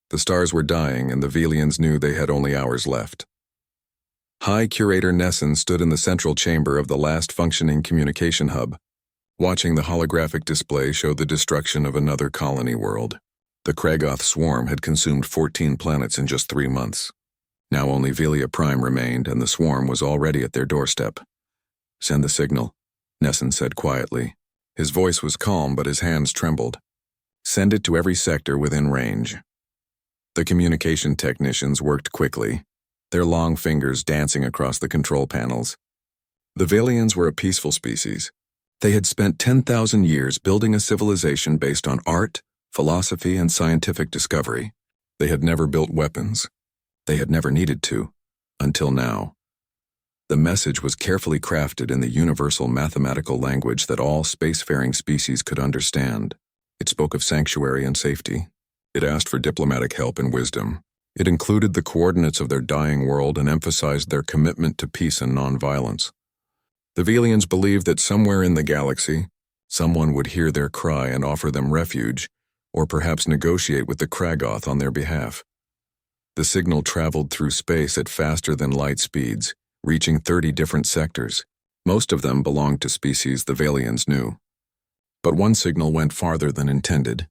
The stars were dying, and the Velians knew they had only hours left. High Curator Nesson stood in the central chamber of the last functioning communication hub, watching the holographic display show the destruction of another colony world. The Kragoth swarm had consumed 14 planets in just 3 months. Now only Velia Prime remained, and the swarm was already at their doorstep. "Send the signal," Nesson said quietly. His voice was calm, but his hands trembled. "Send it to every sector within range." The communication technicians worked quickly, their long fingers dancing across the control panels. The Velians were a peaceful species. They had spent 10,000 years building a civilization based on art, philosophy, and scientific discovery. They had never built weapons. They had never needed to, until now. The message was carefully crafted in the universal mathematical language that all spacefaring species could understand. It spoke of sanctuary and safety. It asked for diplomatic help and wisdom. It included the coordinates of their dying world and emphasized their commitment to peace and nonviolence. The Velians believed that somewhere in the galaxy, someone would hear their cry and offer them refuge, or perhaps negotiate with the Kragoth on their behalf. The signal traveled through space at faster than light speeds, reaching 30 different sectors. Most of them belonged to species the Velians knew. But one signal went farther than intended,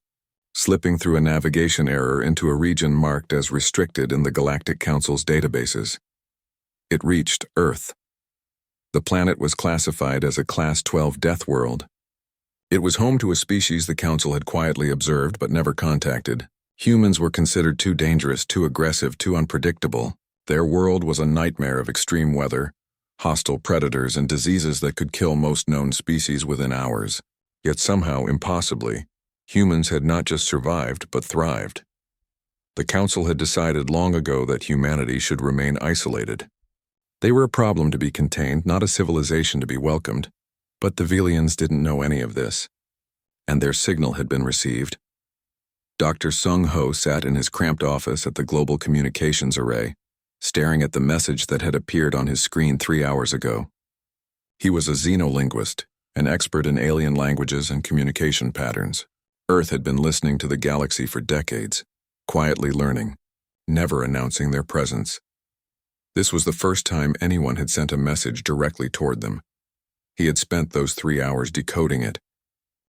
slipping through a navigation error into a region marked as restricted in the Galactic Council's databases. It reached Earth. The planet was classified as a Class 12 death world. It was home to a species the Council had quietly observed but never contacted. Humans were considered too dangerous, too aggressive, too unpredictable. Their world was a nightmare of extreme weather, hostile predators, and diseases that could kill most known species within hours. Yet somehow, impossibly, humans had not just survived but thrived. The Council had decided long ago that humanity should remain isolated. They were a problem to be contained, not a civilization to be welcomed. But the Velians didn't know any of this, and their signal had been received. Dr. Sung Ho sat in his cramped office at the Global Communications Array, staring at the message that had appeared on his screen 3 hours ago. He was a xenolinguist, an expert in alien languages and communication patterns. Earth had been listening to the galaxy for decades, quietly learning, never announcing their presence. This was the first time anyone had sent a message directly toward them. He had spent those 3 hours decoding it,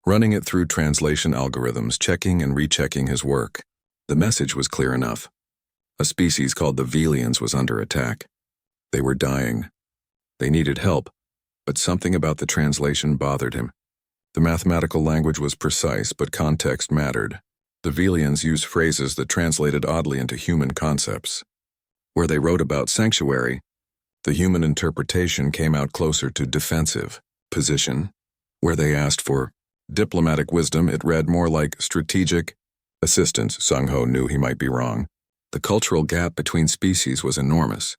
running it through translation algorithms, checking and rechecking his work. The message was clear enough. A species called the Velians was under attack. They were dying. They needed help, but something about the translation bothered him. The mathematical language was precise, but context mattered. The Velians used phrases that translated oddly into human concepts. Where they wrote about sanctuary, the human interpretation came out closer to defensive position. Where they asked for diplomatic wisdom, it read more like strategic assistance. Sung Ho knew he might be wrong. The cultural gap between species was enormous,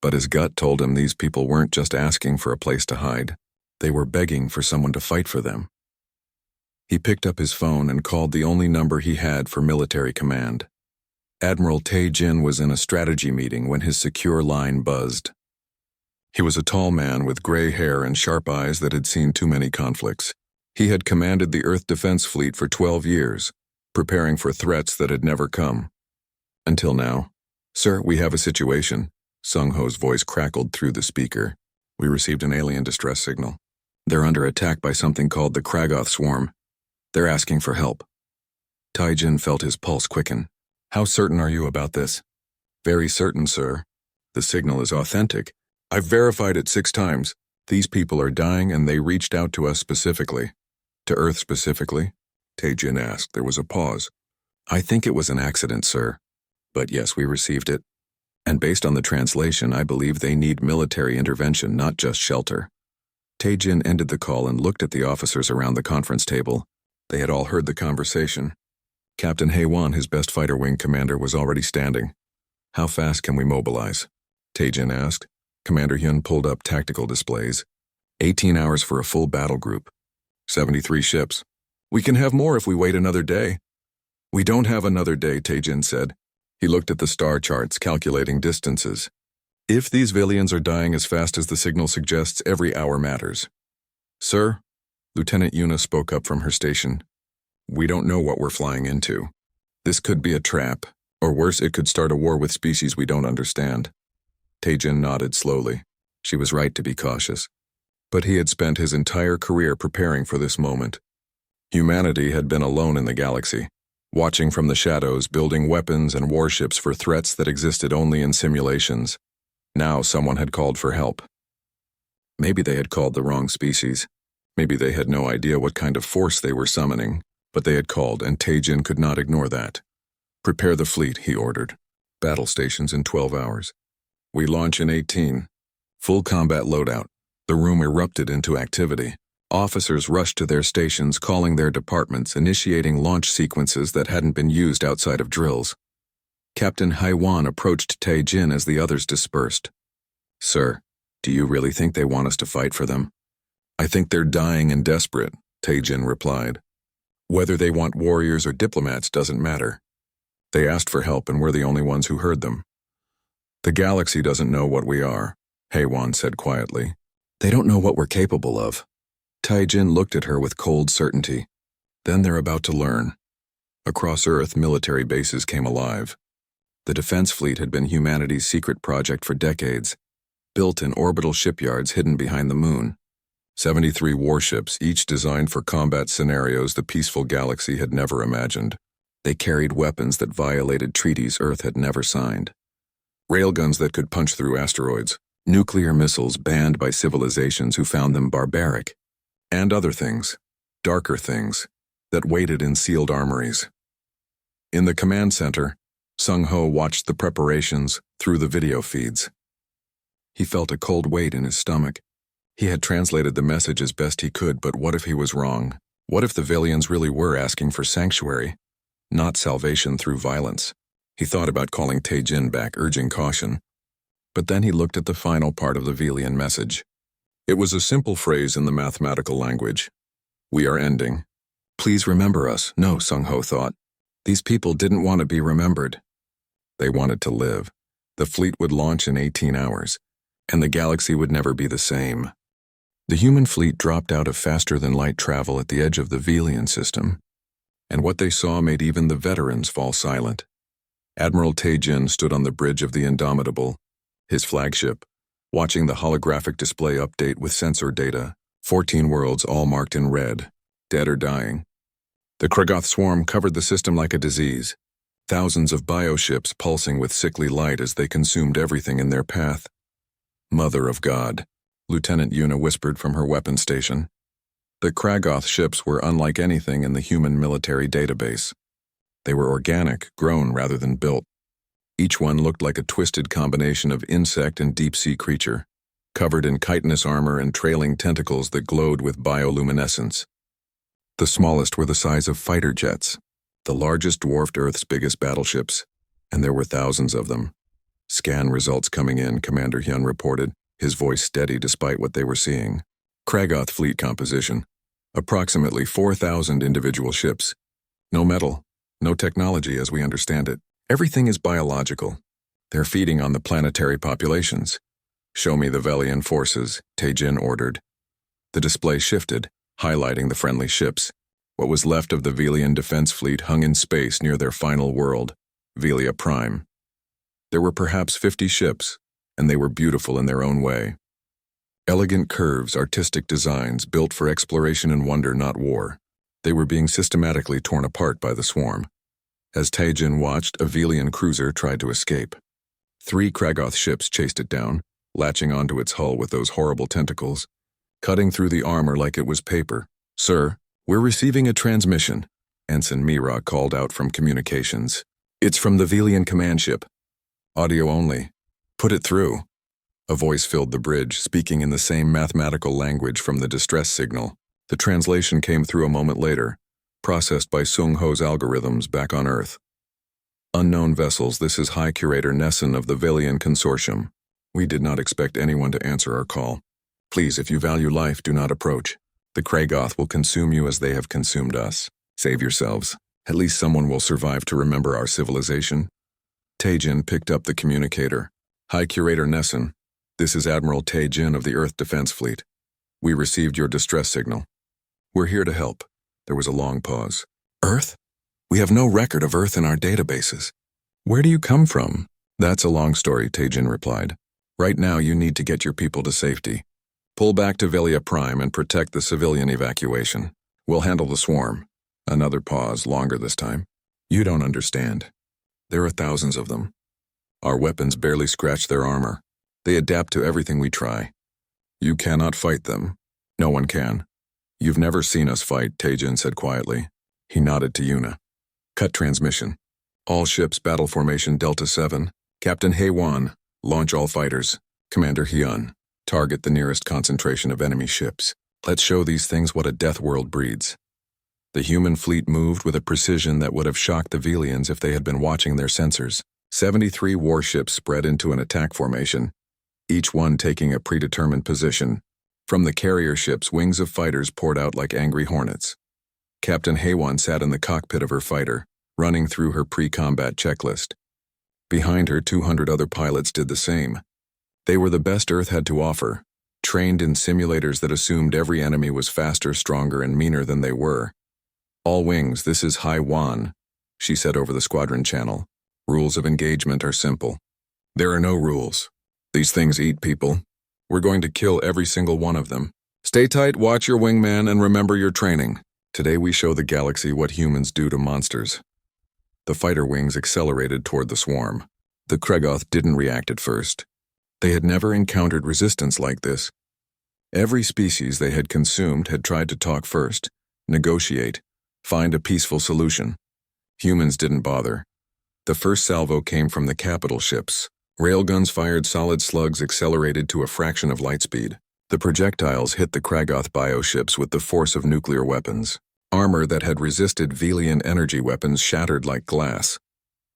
but his gut told him these people weren't just asking for a place to hide. They were begging for someone to fight for them. He picked up his phone and called the only number he had for military command. Admiral Tae Jin was in a strategy meeting when his secure line buzzed. He was a tall man with gray hair and sharp eyes that had seen too many conflicts. He had commanded the Earth Defense Fleet for 12 years, preparing for threats that had never come. Until now. "Sir, we have a situation." Sung Ho's voice crackled through the speaker. "We received an alien distress signal. They're under attack by something called the Kragoth swarm. They're asking for help." Tai Jin felt his pulse quicken. "How certain are you about this?" "Very certain, sir. The signal is authentic. I've verified it 6 times. These people are dying, and they reached out to us specifically." "To Earth specifically?" Tai Jin asked. There was a pause. "I think it was an accident, sir. But yes, we received it. And based on the translation, I believe they need military intervention, not just shelter." Tai Jin ended the call and looked at the officers around the conference table. They had all heard the conversation. Captain Haewon, his best fighter wing commander, was already standing. "How fast can we mobilize?" Tai Jin asked. Commander Hyun pulled up tactical displays. 18 hours for a full battle group. 73 ships. "We can have more if we wait another day." "We don't have another day," Tai Jin said. He looked at the star charts, calculating distances. "If these Velians are dying as fast as the signal suggests, every hour matters." "Sir," Lieutenant Yuna spoke up from her station, "we don't know what we're flying into. This could be a trap. Or worse, it could start a war with species we don't understand. Tae-jin nodded slowly. She was right to be cautious. But he had spent his entire career preparing for this moment. Humanity had been alone in the galaxy, watching from the shadows, building weapons and warships for threats that existed only in simulations. Now someone had called for help. Maybe they had called the wrong species. Maybe they had no idea what kind of force they were summoning, but they had called, and Tae-jin could not ignore that. "Prepare the fleet," he ordered. "Battle stations in 12 hours. We launch in 18. Full combat loadout." The room erupted into activity. Officers rushed to their stations, calling their departments, initiating launch sequences that hadn't been used outside of drills. Captain Haiwan approached Tae-jin as the others dispersed. "Sir, do you really think they want us to fight for them?" "I think they're dying and desperate," Tae-jin replied. "Whether they want warriors or diplomats doesn't matter. They asked for help and we're the only ones who heard them." "The galaxy doesn't know what we are," Haiwan said quietly. "They don't know what we're capable of." Tae-jin looked at her with cold certainty. "Then they're about to learn." Across Earth, military bases came alive. The defense fleet had been humanity's secret project for decades, built in orbital shipyards hidden behind the moon. 73 warships, each designed for combat scenarios the peaceful galaxy had never imagined. They carried weapons that violated treaties Earth had never signed. Railguns that could punch through asteroids, nuclear missiles banned by civilizations who found them barbaric, and other things, darker things, that waited in sealed armories. In the command center, Sung-ho watched the preparations through the video feeds. He felt a cold weight in his stomach. He had translated the message as best he could, but what if he was wrong? What if the Valians really were asking for sanctuary, not salvation through violence? He thought about calling Tae-jin back, urging caution. But then he looked at the final part of the Valian message. It was a simple phrase in the mathematical language. "We are ending. Please remember us." No, Sung-ho thought. These people didn't want to be remembered. They wanted to live. The fleet would launch in 18 hours, and the galaxy would never be the same. The human fleet dropped out of faster-than-light travel at the edge of the Valian system, and what they saw made even the veterans fall silent. Admiral Tae-jin stood on the bridge of the Indomitable, his flagship, watching the holographic display update with sensor data, 14 worlds all marked in red, dead or dying. The Kragoth swarm covered the system like a disease, thousands of bioships pulsing with sickly light as they consumed everything in their path. "Mother of God," Lieutenant Yuna whispered from her weapon station. The Kragoth ships were unlike anything in the human military database. They were organic, grown rather than built. Each one looked like a twisted combination of insect and deep-sea creature, covered in chitinous armor and trailing tentacles that glowed with bioluminescence. The smallest were the size of fighter jets. The largest dwarfed Earth's biggest battleships, and there were thousands of them. "Scan results coming in," Commander Hyun reported, his voice steady despite what they were seeing. "Kragoth fleet composition. Approximately 4,000 individual ships. No metal, no technology as we understand it. Everything is biological. They're feeding on the planetary populations." "Show me the Velian forces," Tae-jin ordered. The display shifted, highlighting the friendly ships. What was left of the Velian defense fleet hung in space near their final world, Velia Prime. There were perhaps 50 ships, and they were beautiful in their own way. Elegant curves, artistic designs, built for exploration and wonder, not war. They were being systematically torn apart by the swarm. As Tae-jin watched, a Velian cruiser tried to escape. 3 Kragoth ships chased it down, latching onto its hull with those horrible tentacles, cutting through the armor like it was paper. "Sir, we're receiving a transmission," Ensign Mira called out from communications. "It's from the Velian command ship. Audio only. Put it through." A voice filled the bridge, speaking in the same mathematical language from the distress signal. The translation came through a moment later, processed by Sung-ho's algorithms back on Earth. "Unknown vessels, this is High Curator Nesson of the Velian Consortium. We did not expect anyone to answer our call. Please, if you value life, do not approach. The Kragoth will consume you as they have consumed us. Save yourselves. At least someone will survive to remember our civilization." Tae-jin picked up the communicator. "High Curator Nesson, this is Admiral Tae-jin of the Earth Defense Fleet. We received your distress signal. We're here to help." There was a long pause. "Earth? We have no record of Earth in our databases." Where do you come from? That's a long story, Tajin replied. Right now you need to get your people to safety. Pull back to Velia Prime and protect the civilian evacuation. We'll handle the swarm. Another pause, longer this time. You don't understand. There are thousands of them. Our weapons barely scratch their armor. They adapt to everything we try. You cannot fight them. No one can. You've never seen us fight, Tajin said quietly. He nodded to Yuna. Cut transmission. All ships, battle formation Delta 7. Captain Heiwan, launch all fighters. Commander Hyun, target the nearest concentration of enemy ships. Let's show these things what a death world breeds. The human fleet moved with a precision that would have shocked the Velians if they had been watching their sensors. 73 warships spread into an attack formation, each one taking a predetermined position. From the carrier ships, wings of fighters poured out like angry hornets. Captain Heiwan sat in the cockpit of her fighter, running through her pre-combat checklist. Behind her, 200 other pilots did the same. They were the best Earth had to offer, trained in simulators that assumed every enemy was faster, stronger, and meaner than they were. All wings, this is Heiwan, she said over the squadron channel. Rules of engagement are simple. There are no rules. These things eat people. We're going to kill every single one of them. Stay tight, watch your wingman, and remember your training. Today we show the galaxy what humans do to monsters. The fighter wings accelerated toward the swarm. The Kregoth didn't react at first. They had never encountered resistance like this. Every species they had consumed had tried to talk first, negotiate, find a peaceful solution. Humans didn't bother. The first salvo came from the capital ships. Railguns fired solid slugs accelerated to a fraction of light speed. The projectiles hit the Kregoth bioships with the force of nuclear weapons. Armor that had resisted Velian energy weapons shattered like glass.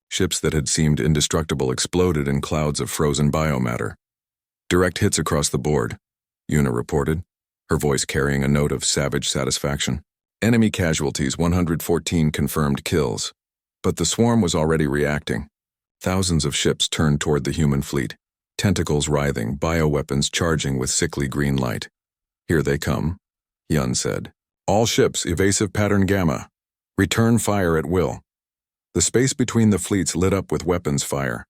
Ships that had seemed indestructible exploded in clouds of frozen biomatter. Direct hits across the board, Yuna reported, her voice carrying a note of savage satisfaction. Enemy casualties, 114 confirmed kills. But the swarm was already reacting. Thousands of ships turned toward the human fleet, tentacles writhing, bioweapons charging with sickly green light. Here they come, Yun said. All ships, evasive pattern Gamma. Return fire at will. The space between the fleets lit up with weapons fire.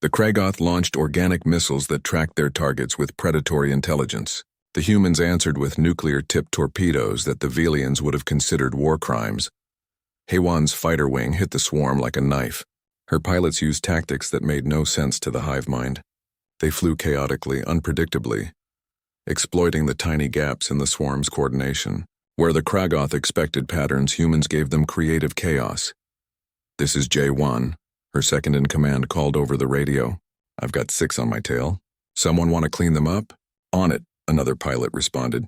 The Kregoth launched organic missiles that tracked their targets with predatory intelligence. The humans answered with nuclear-tipped torpedoes that the Velians would have considered war crimes. Heiwan's fighter wing hit the swarm like a knife. Her pilots used tactics that made no sense to the hive mind. They flew chaotically, unpredictably, exploiting the tiny gaps in the swarm's coordination. Where the Kregoth expected patterns, humans gave them creative chaos. This is J1, her second-in-command called over the radio. I've got 6 on my tail. Someone want to clean them up? On it, another pilot responded.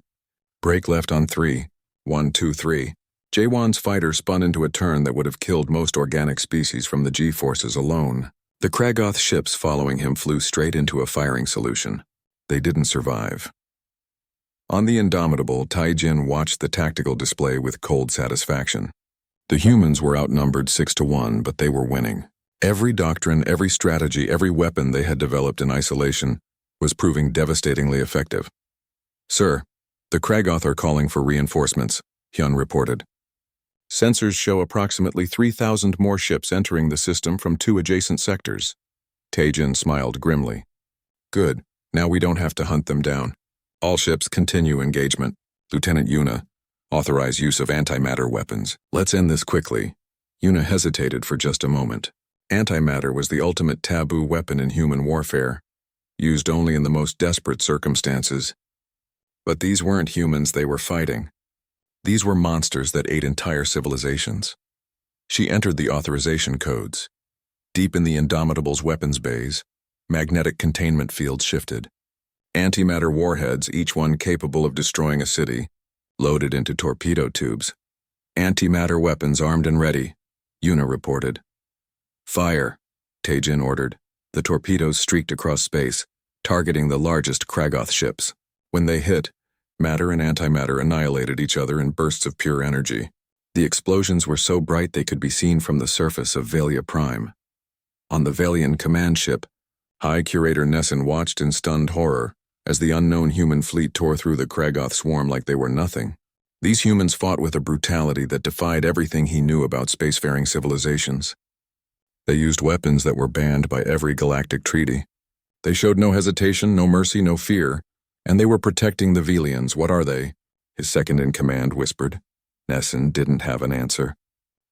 Brake left on 3. 1, 2, 3. J1's fighter spun into a turn that would have killed most organic species from the G-forces alone. The Kregoth ships following him flew straight into a firing solution. They didn't survive. On the Indomitable, Taijin watched the tactical display with cold satisfaction. The humans were outnumbered 6-1, but they were winning. Every doctrine, every strategy, every weapon they had developed in isolation was proving devastatingly effective. Sir, the Kregoth are calling for reinforcements, Hyun reported. Sensors show approximately 3,000 more ships entering the system from 2 adjacent sectors. Taijin smiled grimly. Good, now we don't have to hunt them down. All ships continue engagement. Lieutenant Yuna, authorize use of antimatter weapons. Let's end this quickly. Yuna hesitated for just a moment. Antimatter was the ultimate taboo weapon in human warfare, used only in the most desperate circumstances. But these weren't humans they were fighting. These were monsters that ate entire civilizations. She entered the authorization codes. Deep in the Indomitable's weapons bays, magnetic containment fields shifted. Antimatter warheads, each one capable of destroying a city, loaded into torpedo tubes. Antimatter weapons armed and ready, Yuna reported. Fire, Taijin ordered. The torpedoes streaked across space, targeting the largest Kregoth ships. When they hit, matter and antimatter annihilated each other in bursts of pure energy. The explosions were so bright they could be seen from the surface of Velia Prime. On the Velian command ship, High Curator Nessun watched in stunned horror as the unknown human fleet tore through the Kregoth swarm like they were nothing. These humans fought with a brutality that defied everything he knew about spacefaring civilizations. They used weapons that were banned by every galactic treaty. They showed no hesitation, no mercy, no fear, and they were protecting the Velians. What are they? His second-in-command whispered. Nesson didn't have an answer.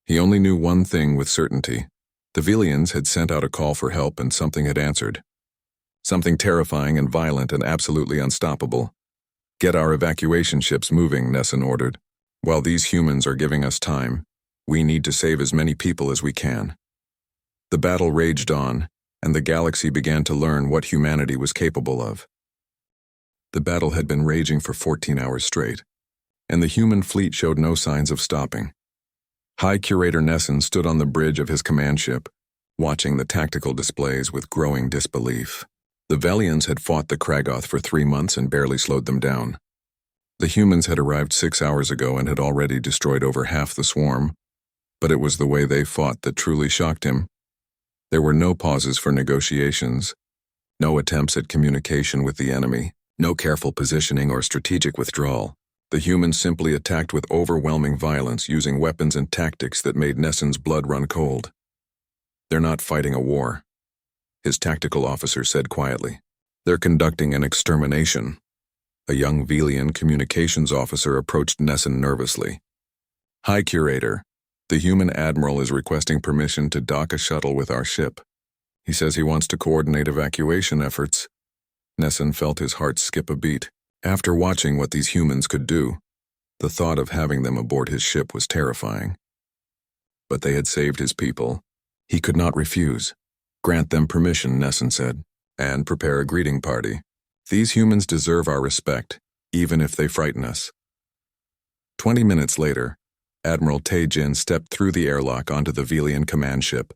He only knew one thing with certainty. The Velians had sent out a call for help and something had answered. Something terrifying and violent and absolutely unstoppable. Get our evacuation ships moving, Nesson ordered. While these humans are giving us time, we need to save as many people as we can. The battle raged on, and the galaxy began to learn what humanity was capable of. The battle had been raging for 14 hours straight, and the human fleet showed no signs of stopping. High Curator Nesson stood on the bridge of his command ship, watching the tactical displays with growing disbelief. The Velians had fought the Kragoth for 3 months and barely slowed them down. The humans had arrived 6 hours ago and had already destroyed over half the swarm, but it was the way they fought that truly shocked him. There were no pauses for negotiations, no attempts at communication with the enemy, no careful positioning or strategic withdrawal. The humans simply attacked with overwhelming violence, using weapons and tactics that made Nesson's blood run cold. They're not fighting a war, his tactical officer said quietly. They're conducting an extermination. A young Velian communications officer approached Nesson nervously. High Curator, the human admiral is requesting permission to dock a shuttle with our ship. He says he wants to coordinate evacuation efforts. Nesson felt his heart skip a beat. After watching what these humans could do, the thought of having them aboard his ship was terrifying. But they had saved his people. He could not refuse. Grant them permission, Nesson said, and prepare a greeting party. These humans deserve our respect, even if they frighten us. 20 minutes later, Admiral Tae-Jin stepped through the airlock onto the Velian command ship,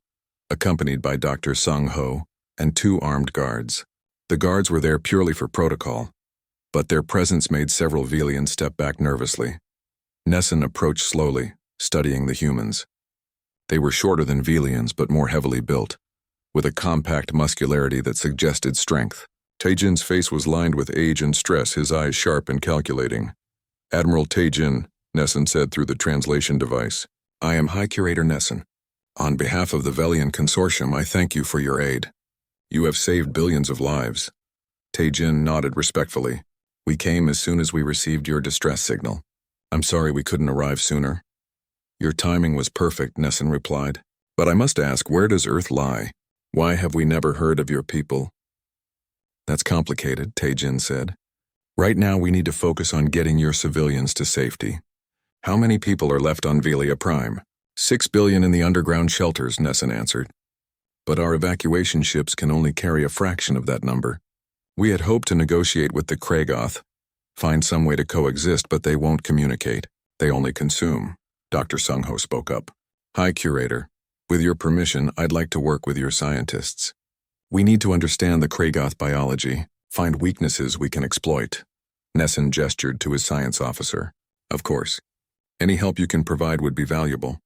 accompanied by Dr. Sung-ho and 2 armed guards. The guards were there purely for protocol, but their presence made several Velians step back nervously. Nesson approached slowly, studying the humans. They were shorter than Velians, but more heavily built, with a compact muscularity that suggested strength. Tae-Jin's face was lined with age and stress, his eyes sharp and calculating. Admiral Tae-Jin, Nesson said through the translation device. I am High Curator Nesson. On behalf of the Velian Consortium, I thank you for your aid. You have saved billions of lives. Tae-Jin nodded respectfully. We came as soon as we received your distress signal. I'm sorry we couldn't arrive sooner. Your timing was perfect, Nesson replied. But I must ask, where does Earth lie? Why have we never heard of your people? That's complicated, Tae-Jin said. Right now we need to focus on getting your civilians to safety. How many people are left on Velia Prime? 6 billion in the underground shelters, Nesson answered. But our evacuation ships can only carry a fraction of that number. We had hoped to negotiate with the Kragoth, find some way to coexist, but they won't communicate. They only consume. Dr. Sung-ho spoke up. High Curator, with your permission, I'd like to work with your scientists. We need to understand the Kragoth biology, find weaknesses we can exploit. Nesson gestured to his science officer. Of course. Any help you can provide would be valuable.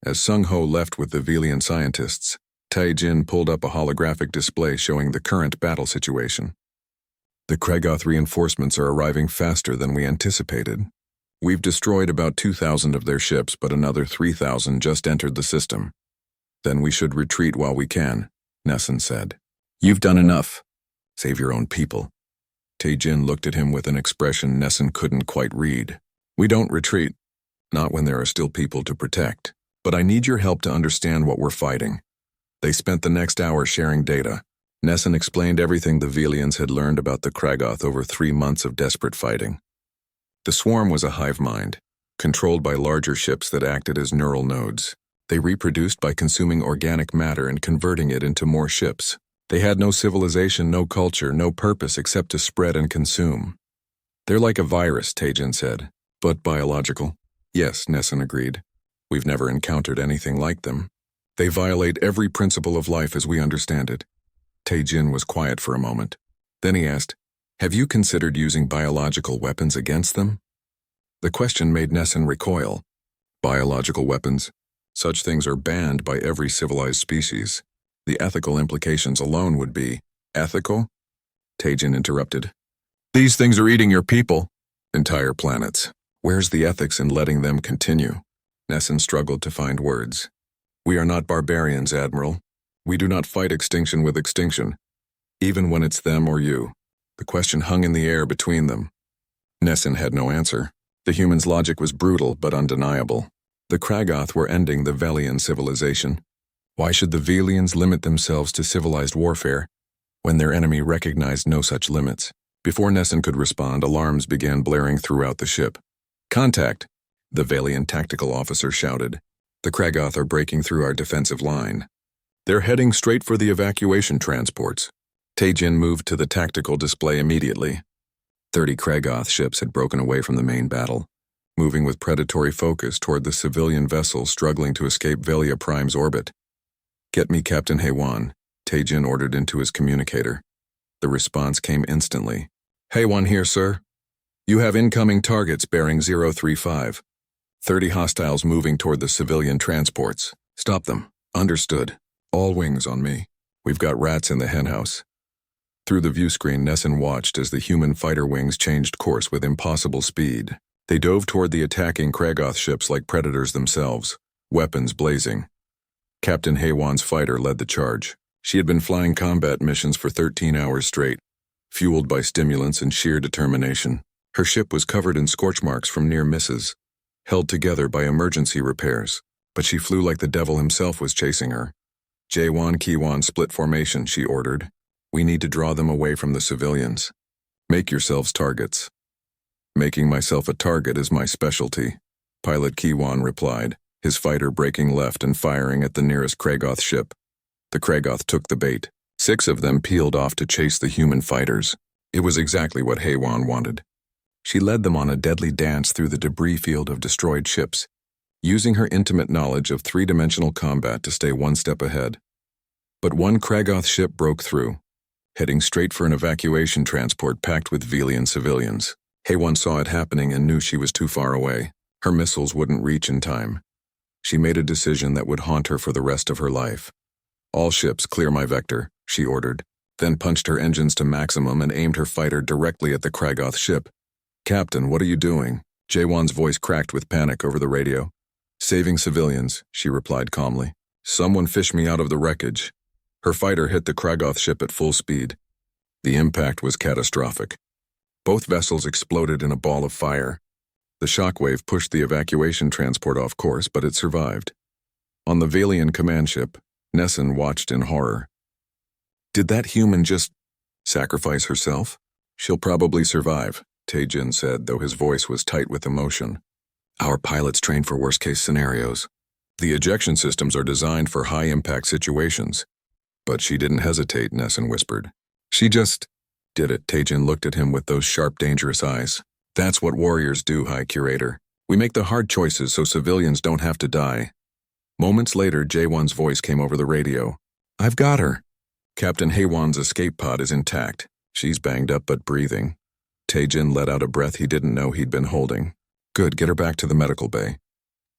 As Sung-ho left with the Velian scientists, Tae-Jin pulled up a holographic display showing the current battle situation. The Kragoth reinforcements are arriving faster than we anticipated. We've destroyed about 2,000 of their ships, but another 3,000 just entered the system. Then we should retreat while we can, Nesson said. You've done enough. Save your own people. Tae-Jin looked at him with an expression Nesson couldn't quite read. We don't retreat. Not when there are still people to protect. But I need your help to understand what we're fighting. They spent the next hour sharing data. Nesson explained everything the Velians had learned about the Kragoth over 3 months of desperate fighting. The swarm was a hive mind, controlled by larger ships that acted as neural nodes. They reproduced by consuming organic matter and converting it into more ships. They had no civilization, no culture, no purpose except to spread and consume. They're like a virus, Tae-Jin said. But biological? Yes, Nesson agreed. We've never encountered anything like them. They violate every principle of life as we understand it. Tae-Jin was quiet for a moment. Then he asked, have you considered using biological weapons against them? The question made Nesson recoil. Biological weapons? Such things are banned by every civilized species. The ethical implications alone would be, ethical? Tae-Jin interrupted. These things are eating your people. Entire planets. Where's the ethics in letting them continue? Nesson struggled to find words. We are not barbarians, Admiral. We do not fight extinction with extinction, even when it's them or you. The question hung in the air between them. Nessun had no answer. The human's logic was brutal but undeniable. The Kragoth were ending the Velian civilization. Why should the Velians limit themselves to civilized warfare when their enemy recognized no such limits? Before Nessun could respond, alarms began blaring throughout the ship. "Contact!" the Velian tactical officer shouted. "The Kragoth are breaking through our defensive line. They're heading straight for the evacuation transports." Taejin moved to the tactical display immediately. 30 Kragoth ships had broken away from the main battle, moving with predatory focus toward the civilian vessels struggling to escape Velia Prime's orbit. "Get me Captain Haywan," Taejin ordered into his communicator. The response came instantly. "Haywan here, sir. You have incoming targets bearing 035. 30 hostiles moving toward the civilian transports. Stop them." "Understood. All wings on me. We've got rats in the henhouse." Through the viewscreen, Nessun watched as the human fighter wings changed course with impossible speed. They dove toward the attacking Kragoth ships like predators themselves, weapons blazing. Captain Haywan's fighter led the charge. She had been flying combat missions for 13 hours straight, fueled by stimulants and sheer determination. Her ship was covered in scorch marks from near misses, held together by emergency repairs, but she flew like the devil himself was chasing her. "J1 Kiwan split formation," she ordered. "We need to draw them away from the civilians. Make yourselves targets." "Making myself a target is my specialty," Pilot Kiwan replied, his fighter breaking left and firing at the nearest Kragoth ship. The Kragoth took the bait. 6 of them peeled off to chase the human fighters. It was exactly what Haywan wanted. She led them on a deadly dance through the debris field of destroyed ships, using her intimate knowledge of 3-dimensional combat to stay one step ahead. But one Kragoth ship broke through, heading straight for an evacuation transport packed with Velian civilians. Haywan saw it happening and knew she was too far away. Her missiles wouldn't reach in time. She made a decision that would haunt her for the rest of her life. "All ships clear my vector," she ordered, then punched her engines to maximum and aimed her fighter directly at the Kragoth ship. "Captain, what are you doing?" Jaewon's voice cracked with panic over the radio. "Saving civilians," she replied calmly. "Someone fish me out of the wreckage." Her fighter hit the Kragoth ship at full speed. The impact was catastrophic. Both vessels exploded in a ball of fire. The shockwave pushed the evacuation transport off course, but it survived. On the Velian command ship, Nessun watched in horror. Did that human just sacrifice herself? "She'll probably survive," Taejin said, though his voice was tight with emotion. "Our pilots train for worst-case scenarios. The ejection systems are designed for high-impact situations." "But she didn't hesitate," Nessun whispered. "She just did it." Taejin looked at him with those sharp, dangerous eyes. "That's what warriors do, High Curator. We make the hard choices so civilians don't have to die." Moments later, Jaewon's voice came over the radio. "I've got her. Captain Haywan's escape pod is intact. She's banged up but breathing." Taejin let out a breath he didn't know he'd been holding. "Good, get her back to the medical bay."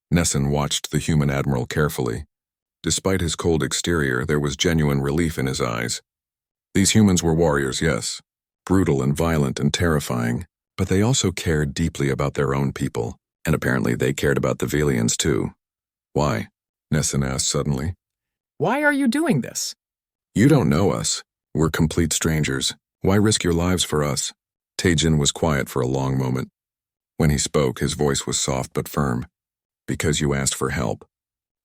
Nessun watched the human admiral carefully. Despite his cold exterior, there was genuine relief in his eyes. These humans were warriors, yes, brutal and violent and terrifying, but they also cared deeply about their own people, and apparently they cared about the Velians too. "Why?" Nessun asked suddenly. "Why are you doing this?" "You don't know us. We're complete strangers. Why risk your lives for us?" Taejin was quiet for a long moment. When he spoke, his voice was soft but firm. "Because you asked for help.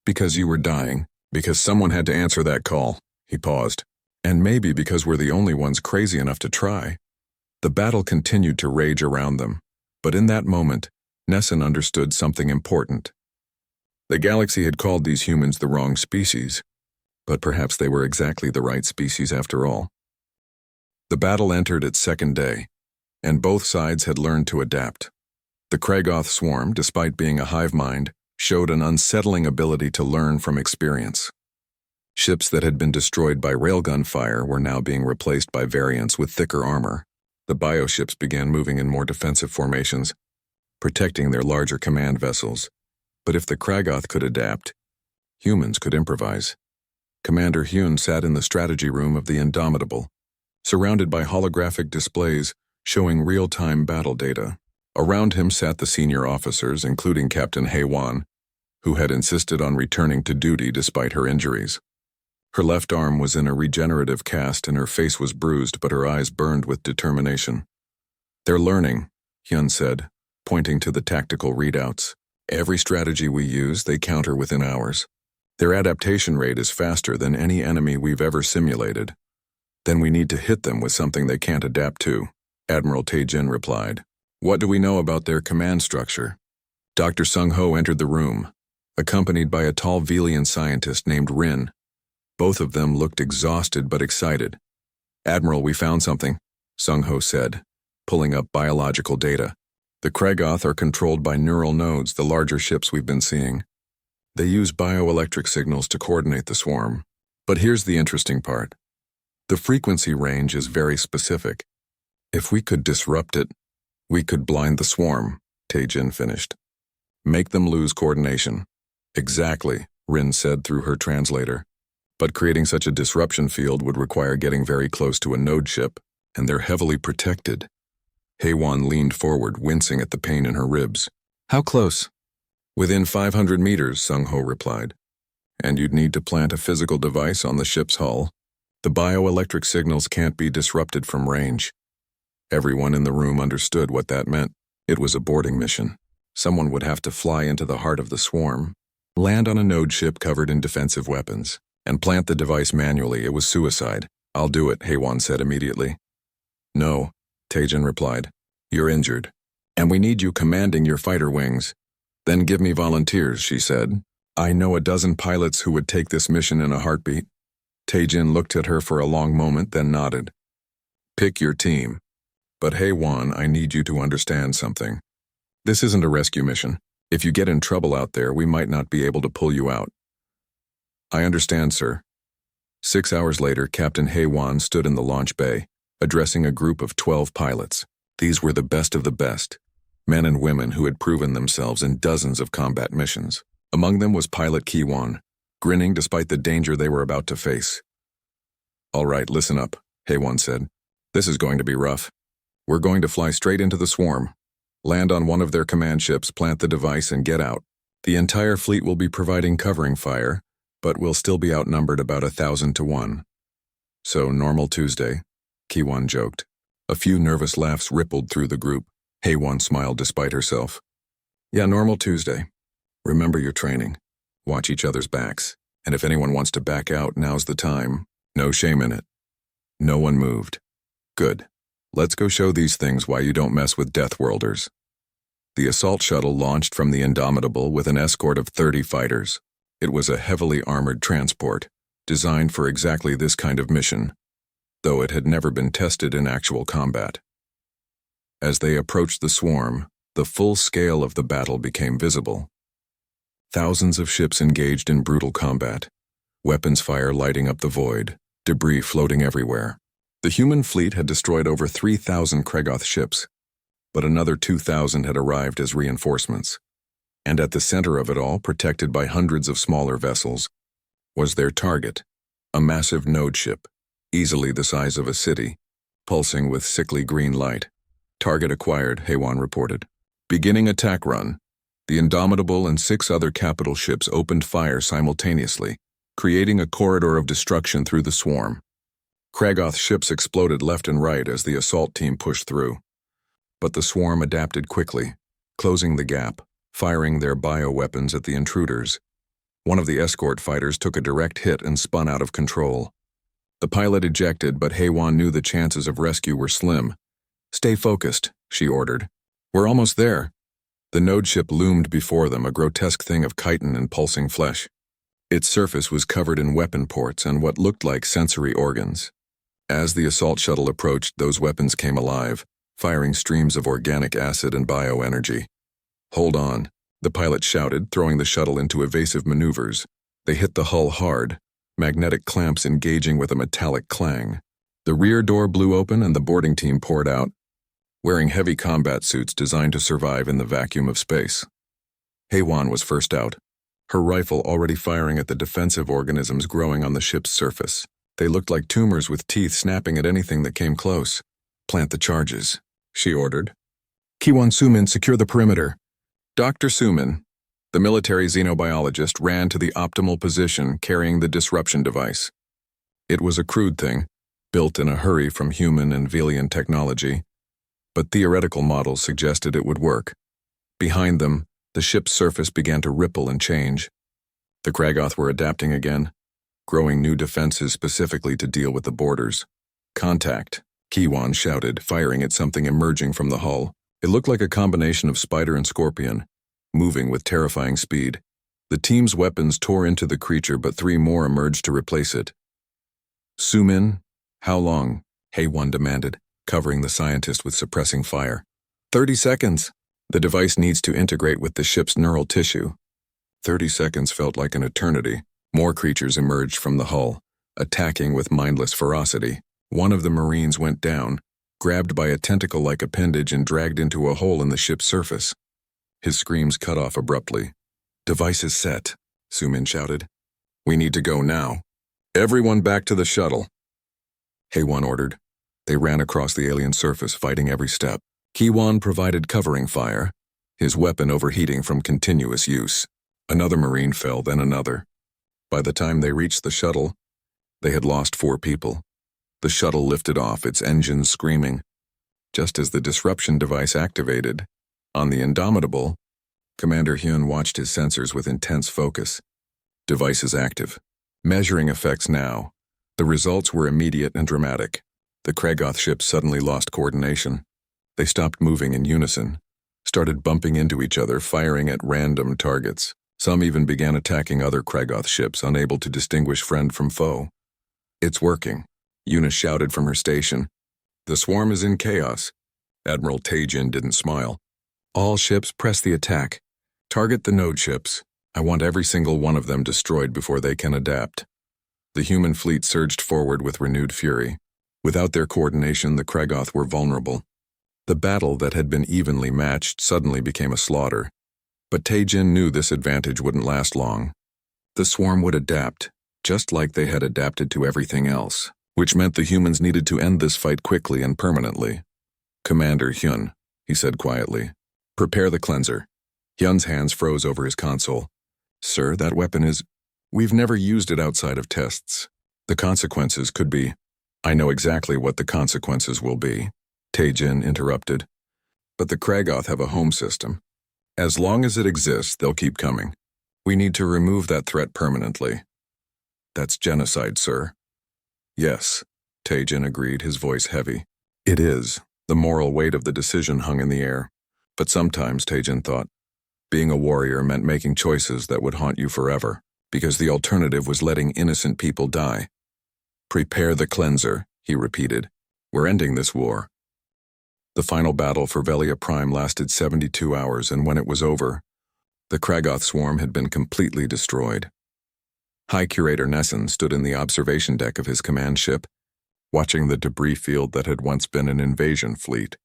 Because you were dying. Because someone had to answer that call." He paused. "And maybe because we're the only ones crazy enough to try." The battle continued to rage around them, but in that moment, Nessun understood something important. The galaxy had called these humans the wrong species, but perhaps they were exactly the right species after all. The battle entered its second day, and both sides had learned to adapt. The Kragoth swarm, despite being a hive mind, showed an unsettling ability to learn from experience. Ships that had been destroyed by railgun fire were now being replaced by variants with thicker armor. The bioships began moving in more defensive formations, protecting their larger command vessels. But if the Kragoth could adapt, humans could improvise. Commander Hyun sat in the strategy room of the Indomitable, surrounded by holographic displays showing real-time battle data. Around him sat the senior officers, including Captain Haywan, who had insisted on returning to duty despite her injuries. Her left arm was in a regenerative cast and her face was bruised, but her eyes burned with determination. "They're learning," Hyun said, pointing to the tactical readouts. "Every strategy we use, they counter within hours. Their adaptation rate is faster than any enemy we've ever simulated. Then we need to hit them with something they can't adapt to," Admiral Tae-jin replied. "What do we know about their command structure?" Dr. Sung-ho entered the room, accompanied by a tall Velian scientist named Rin. Both of them looked exhausted but excited. "Admiral, we found something," Sung-ho said, pulling up biological data. "The Kregoth are controlled by neural nodes, the larger ships we've been seeing. They use bioelectric signals to coordinate the swarm. But here's the interesting part. The frequency range is very specific. If we could disrupt it, we could blind the swarm," Tae-jin finished. "Make them lose coordination." "Exactly," Rin said through her translator. "But creating such a disruption field would require getting very close to a node ship, and they're heavily protected." Haewon leaned forward, wincing at the pain in her ribs. "How close?" "Within 500 meters, Sung-ho replied. "And you'd need to plant a physical device on the ship's hull. The bioelectric signals can't be disrupted from range." Everyone in the room understood what that meant. It was a boarding mission. Someone would have to fly into the heart of the swarm, land on a node ship covered in defensive weapons, and plant the device manually. It was suicide. "I'll do it," Haewon said immediately. "No," Tae-jin replied. "You're injured, and we need you commanding your fighter wings." "Then give me volunteers," she said. "I know a dozen pilots who would take this mission in a heartbeat." Tae-jin looked at her for a long moment, then nodded. "Pick your team. But Haewon, I need you to understand something. This isn't a rescue mission. If you get in trouble out there, we might not be able to pull you out." "I understand, sir." 6 hours later, Captain Haewon stood in the launch bay, addressing a group of 12 pilots. These were the best of the best, men and women who had proven themselves in dozens of combat missions. Among them was Pilot Ki-won, grinning despite the danger they were about to face. "All right, listen up," Haewon said. "This is going to be rough. We're going to fly straight into the swarm, land on one of their command ships, plant the device, and get out. The entire fleet will be providing covering fire, but we'll still be outnumbered about 1,000 to 1. So, normal Tuesday," Ki-won joked. A few nervous laughs rippled through the group. Haewon smiled despite herself. "Yeah, normal Tuesday. Remember your training. Watch each other's backs. And if anyone wants to back out, now's the time. No shame in it." No one moved. "Good. Let's go show these things why you don't mess with Deathworlders." The assault shuttle launched from the Indomitable with an escort of 30 fighters. It was a heavily armored transport, designed for exactly this kind of mission, though it had never been tested in actual combat. As they approached the swarm, the full scale of the battle became visible. Thousands of ships engaged in brutal combat, weapons fire lighting up the void, debris floating everywhere. The human fleet had destroyed over 3,000 Kregoth ships, but another 2,000 had arrived as reinforcements. And at the center of it all, protected by hundreds of smaller vessels, was their target, a massive node ship, easily the size of a city, pulsing with sickly green light. "Target acquired," Haewon reported. Beginning attack run, the Indomitable and 6 other capital ships opened fire simultaneously, creating a corridor of destruction through the swarm. Kregoth ships exploded left and right as the assault team pushed through. But the swarm adapted quickly, closing the gap, firing their bioweapons at the intruders. One of the escort fighters took a direct hit and spun out of control. The pilot ejected, but Haewon knew the chances of rescue were slim. "Stay focused," she ordered. "We're almost there." The node ship loomed before them, a grotesque thing of chitin and pulsing flesh. Its surface was covered in weapon ports and what looked like sensory organs. As the assault shuttle approached, those weapons came alive, firing streams of organic acid and bioenergy. "Hold on," the pilot shouted, throwing the shuttle into evasive maneuvers. They hit the hull hard, magnetic clamps engaging with a metallic clang. The rear door blew open and the boarding team poured out, wearing heavy combat suits designed to survive in the vacuum of space. Haewon was first out, her rifle already firing at the defensive organisms growing on the ship's surface. They looked like tumors with teeth snapping at anything that came close. "Plant the charges," she ordered. "Ki-won Sumin, secure the perimeter." "Dr. Sumin," The military xenobiologist ran to the optimal position carrying the disruption device. It was a crude thing, built in a hurry from human and Velian technology, but theoretical models suggested it would work. Behind them, the ship's surface began to ripple and change. The Kragoth were adapting again, growing new defenses specifically to deal with the borders. "Contact," Kiwan shouted, firing at something emerging from the hull. It looked like a combination of spider and scorpion, moving with terrifying speed. The team's weapons tore into the creature, but 3 more emerged to replace it. "Zoom in? How long?" Haywan demanded, covering the scientist with suppressing fire. 30 seconds. The device needs to integrate with the ship's neural tissue. 30 seconds felt like an eternity. More creatures emerged from the hull, attacking with mindless ferocity. One of the Marines went down, grabbed by a tentacle-like appendage and dragged into a hole in the ship's surface. His screams cut off abruptly. "Device is set," Sumin shouted. "We need to go now. Everyone back to the shuttle." Haywan ordered. They ran across the alien surface, fighting every step. Kiwan provided covering fire, his weapon overheating from continuous use. Another Marine fell, then another. By the time they reached the shuttle, they had lost 4 people. The shuttle lifted off, its engines screaming. Just as the disruption device activated, on the Indomitable, Commander Hyun watched his sensors with intense focus. "Device is active. Measuring effects now." The results were immediate and dramatic. The Kragoth ship suddenly lost coordination. They stopped moving in unison, started bumping into each other, firing at random targets. Some even began attacking other Kragoth ships, unable to distinguish friend from foe. "It's working," Eunice shouted from her station. "The swarm is in chaos." Admiral Taejin didn't smile. "All ships press the attack. Target the node ships. I want every single one of them destroyed before they can adapt." The human fleet surged forward with renewed fury. Without their coordination, the Kragoth were vulnerable. The battle that had been evenly matched suddenly became a slaughter. But Taejin knew this advantage wouldn't last long. The swarm would adapt, just like they had adapted to everything else, which meant the humans needed to end this fight quickly and permanently. "Commander Hyun," he said quietly, "prepare the cleanser." Hyun's hands froze over his console. "Sir, that weapon is... We've never used it outside of tests. The consequences could be..." "I know exactly what the consequences will be," Taejin interrupted. "But the Kragoth have a home system. As long as it exists, they'll keep coming. We need to remove that threat permanently." "That's genocide, sir." "Yes," Taejin agreed, his voice heavy. "It is." The moral weight of the decision hung in the air. But sometimes, Taejin thought, being a warrior meant making choices that would haunt you forever, because the alternative was letting innocent people die. "Prepare the cleanser," he repeated. "We're ending this war." The final battle for Velia Prime lasted 72 hours, and when it was over, the Kragoth swarm had been completely destroyed. High Curator Nesson stood in the observation deck of his command ship, watching the debris field that had once been an invasion fleet.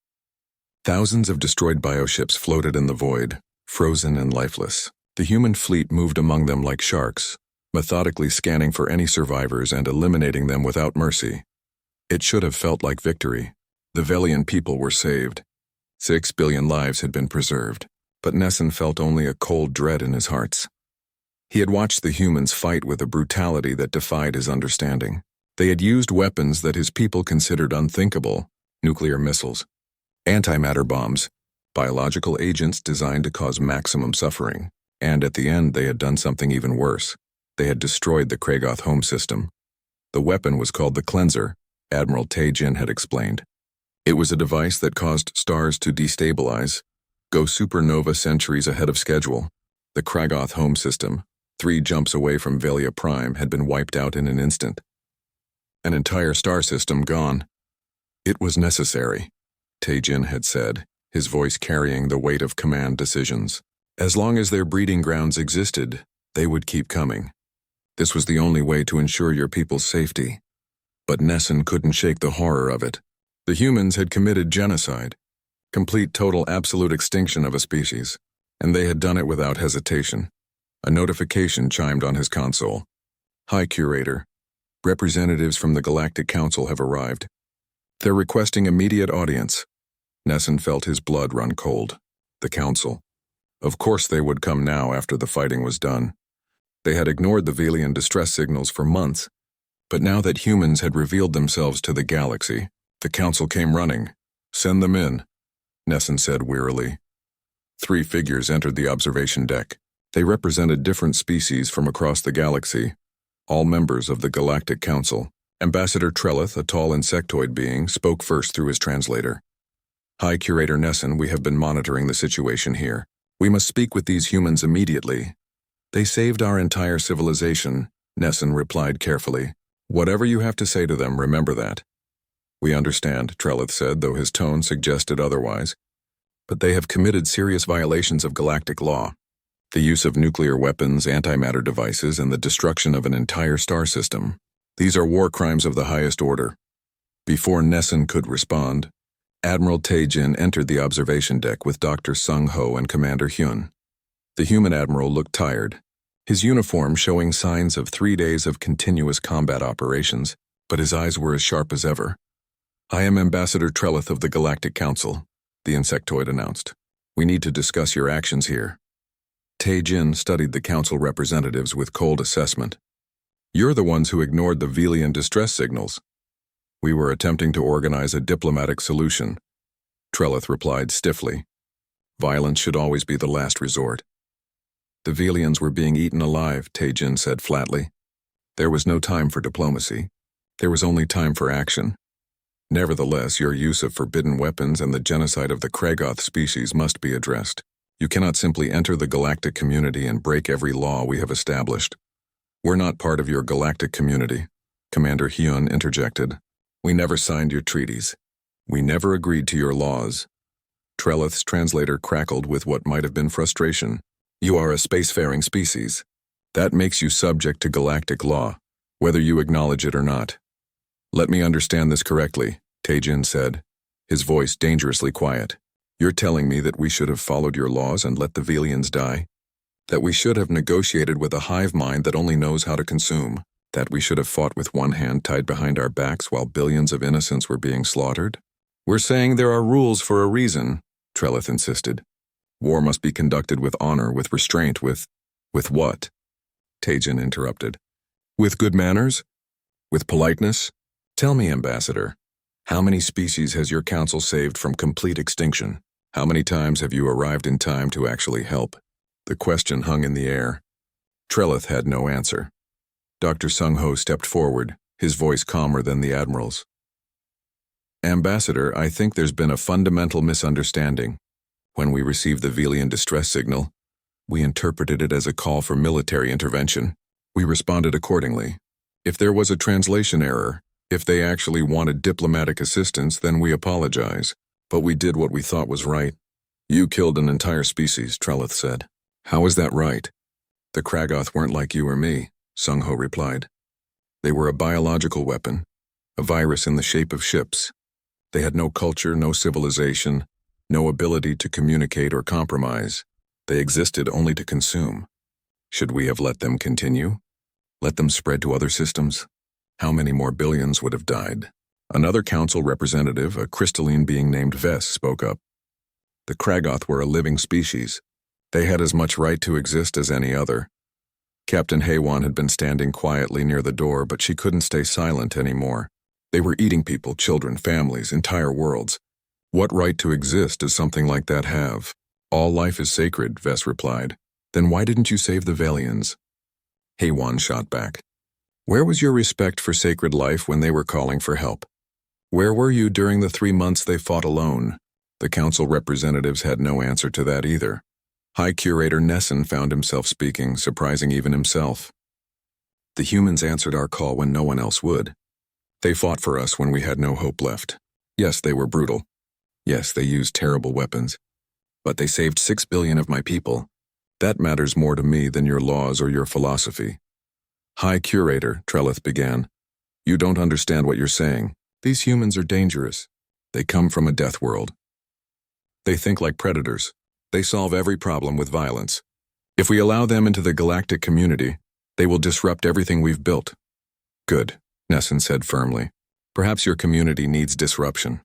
Thousands of destroyed bioships floated in the void, frozen and lifeless. The human fleet moved among them like sharks, methodically scanning for any survivors and eliminating them without mercy. It should have felt like victory. The Velian people were saved. 6 billion lives had been preserved, but Nesson felt only a cold dread in his heart. He had watched the humans fight with a brutality that defied his understanding. They had used weapons that his people considered unthinkable: nuclear missiles, antimatter bombs, biological agents designed to cause maximum suffering. And at the end, they had done something even worse. They had destroyed the Kragoth home system. The weapon was called the Cleanser, Admiral Taejin had explained. It was a device that caused stars to destabilize, go supernova centuries ahead of schedule. The Kragoth home system, 3 jumps away from Velia Prime, had been wiped out in an instant. An entire star system gone. "It was necessary," Taejin had said, his voice carrying the weight of command decisions. As long as their breeding grounds existed, they would keep coming. This was the only way to ensure your people's safety. But Nesson couldn't shake the horror of it. The humans had committed genocide, complete total absolute extinction of a species, and they had done it without hesitation. A notification chimed on his console. "High Curator, representatives from the Galactic Council have arrived. They're requesting immediate audience." Nesson felt his blood run cold. The Council. Of course they would come now after the fighting was done. They had ignored the Velian distress signals for months, but now that humans had revealed themselves to the galaxy, the council came running. "Send them in," Nesson said wearily. 3 figures entered the observation deck. They represented different species from across the galaxy, all members of the Galactic Council. Ambassador Trellith, a tall insectoid being, spoke first through his translator. "High Curator Nesson, we have been monitoring the situation here. We must speak with these humans immediately." "They saved our entire civilization," Nesson replied carefully. "Whatever you have to say to them, remember that." "We understand," Trellith said, though his tone suggested otherwise. "But they have committed serious violations of galactic law. The use of nuclear weapons, antimatter devices, and the destruction of an entire star system. These are war crimes of the highest order." Before Nesson could respond, Admiral Tae-Jin entered the observation deck with Dr. Sung-Ho and Commander Hyun. The human admiral looked tired, his uniform showing signs of 3 days of continuous combat operations, but his eyes were as sharp as ever. "I am Ambassador Trellith of the Galactic Council," the insectoid announced. "We need to discuss your actions here." Tae-Jin studied the council representatives with cold assessment. "You're the ones who ignored the Velian distress signals." "We were attempting to organize a diplomatic solution," Trellith replied stiffly. "Violence should always be the last resort." "The Velians were being eaten alive," Tae-Jin said flatly. "There was no time for diplomacy. There was only time for action. Nevertheless, your use of forbidden weapons and the genocide of the Kragoth species must be addressed. You cannot simply enter the galactic community and break every law we have established." "We're not part of your galactic community," Commander Hyun interjected. "We never signed your treaties. We never agreed to your laws." Trellith's translator crackled with what might have been frustration. "You are a spacefaring species. That makes you subject to galactic law, whether you acknowledge it or not." "Let me understand this correctly," Tae-Jin said, his voice dangerously quiet. "You're telling me that we should have followed your laws and let the Velians die? That we should have negotiated with a hive mind that only knows how to consume? That we should have fought with one hand tied behind our backs while billions of innocents were being slaughtered?" "We're saying there are rules for a reason," Trellith insisted. "War must be conducted with honor, with restraint, with what?" Tae-Jin interrupted. "With good manners? With politeness? Tell me, Ambassador, how many species has your council saved from complete extinction? How many times have you arrived in time to actually help?" The question hung in the air. Trellith had no answer. Dr. Sung-Ho stepped forward, his voice calmer than the Admiral's. "Ambassador, I think there's been a fundamental misunderstanding. When we received the Velian distress signal, we interpreted it as a call for military intervention. We responded accordingly. If there was a translation error, if they actually wanted diplomatic assistance, then we apologize. But we did what we thought was right." "You killed an entire species," Trellith said. "How is that right?" "The Kragoth weren't like you or me," Sung-Ho replied. "They were a biological weapon, a virus in the shape of ships. They had no culture, no civilization, no ability to communicate or compromise. They existed only to consume. Should we have let them continue? Let them spread to other systems? How many more billions would have died?" Another council representative, a crystalline being named Vess, spoke up. "The Kragoth were a living species. They had as much right to exist as any other." Captain Haywan had been standing quietly near the door, but she couldn't stay silent anymore. "They were eating people, children, families, entire worlds. What right to exist does something like that have?" "All life is sacred," Vess replied. "Then why didn't you save the Velians?" Haywan shot back. "Where was your respect for sacred life when they were calling for help? Where were you during the 3 months they fought alone?" The council representatives had no answer to that either. High Curator Nesson found himself speaking, surprising even himself. "The humans answered our call when no one else would. They fought for us when we had no hope left. Yes, they were brutal. Yes, they used terrible weapons. But they saved 6 billion of my people. That matters more to me than your laws or your philosophy." "High Curator," Trellith began, "you don't understand what you're saying. These humans are dangerous. They come from a death world. They think like predators. They solve every problem with violence. If we allow them into the galactic community, they will disrupt everything we've built." "Good," Nesson said firmly. "Perhaps your community needs disruption.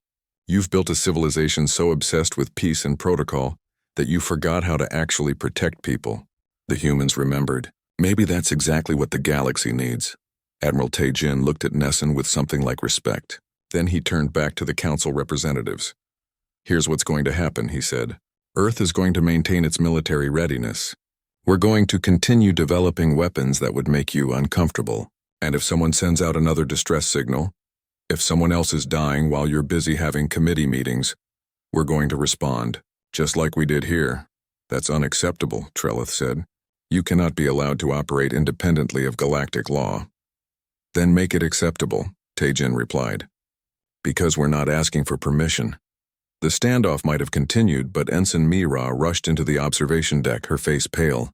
You've built a civilization so obsessed with peace and protocol That you forgot how to actually protect people. The humans remembered. Maybe that's exactly what the galaxy needs. Admiral Tae-jin looked at Nessun with something like respect. Then he turned back to the council representatives. Here's what's going to happen, he said. Earth is going to maintain its military readiness. We're going to continue developing weapons that would make you uncomfortable. And if someone sends out another distress signal, if someone else is dying while you're busy having committee meetings, we're going to respond, just like we did here. That's unacceptable, Trellith said. You cannot be allowed to operate independently of galactic law. Then make it acceptable, Tae-jin replied. Because we're not asking for permission. The standoff might have continued, but Ensign Mira rushed into the observation deck, her face pale.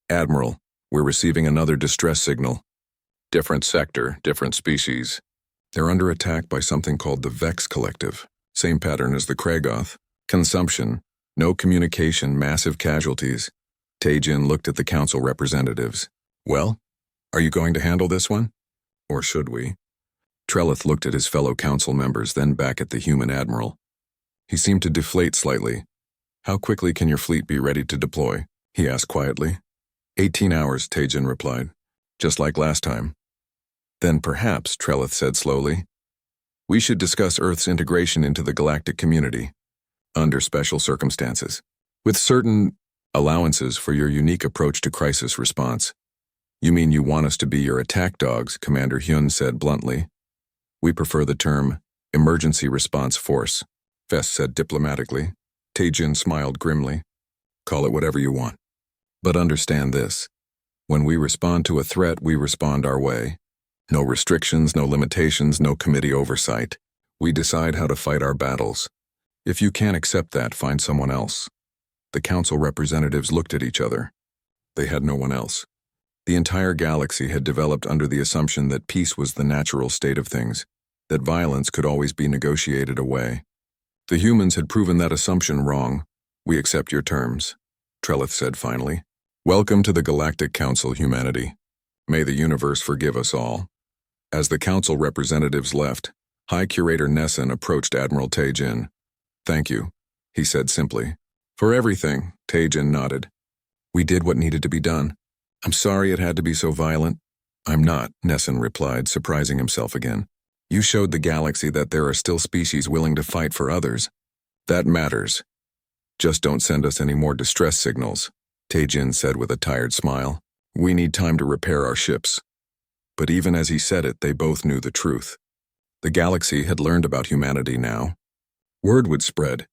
Admiral, we're receiving another distress signal. Different sector, different species. They're under attack by something called the Vex Collective. Same pattern as the Kragoth. Consumption, no communication, massive casualties. Tae-jin looked at the council representatives. Well, are you going to handle this one? Or should we? Trellith looked at his fellow council members, then back at the human admiral. He seemed to deflate slightly. How quickly can your fleet be ready to deploy? He asked quietly. 18 hours, Tae-jin replied. Just like last time. Then perhaps, Trellith said slowly, we should discuss Earth's integration into the galactic community. Under special circumstances. With certain allowances for your unique approach to crisis response. You mean you want us to be your attack dogs, Commander Hyun said bluntly. We prefer the term emergency response force, Fess said diplomatically. Tae-jin smiled grimly. Call it whatever you want. But understand this. When we respond to a threat, we respond our way. No restrictions, no limitations, no committee oversight. We decide how to fight our battles. If you can't accept that, find someone else. The council representatives looked at each other. They had no one else. The entire galaxy had developed under the assumption that peace was the natural state of things, that violence could always be negotiated away. The humans had proven that assumption wrong. We accept your terms, Trellith said finally. Welcome to the Galactic Council, humanity. May the universe forgive us all. As the council representatives left, High Curator Nessun approached Admiral Tae-jin. Thank you, he said simply. For everything, Tae-jin nodded. We did what needed to be done. I'm sorry it had to be so violent. I'm not, Nessun replied, surprising himself again. You showed the galaxy that there are still species willing to fight for others. That matters. Just don't send us any more distress signals, Tae-jin said with a tired smile. We need time to repair our ships. But even as he said it, they both knew the truth. The galaxy had learned about humanity now. Word would spread.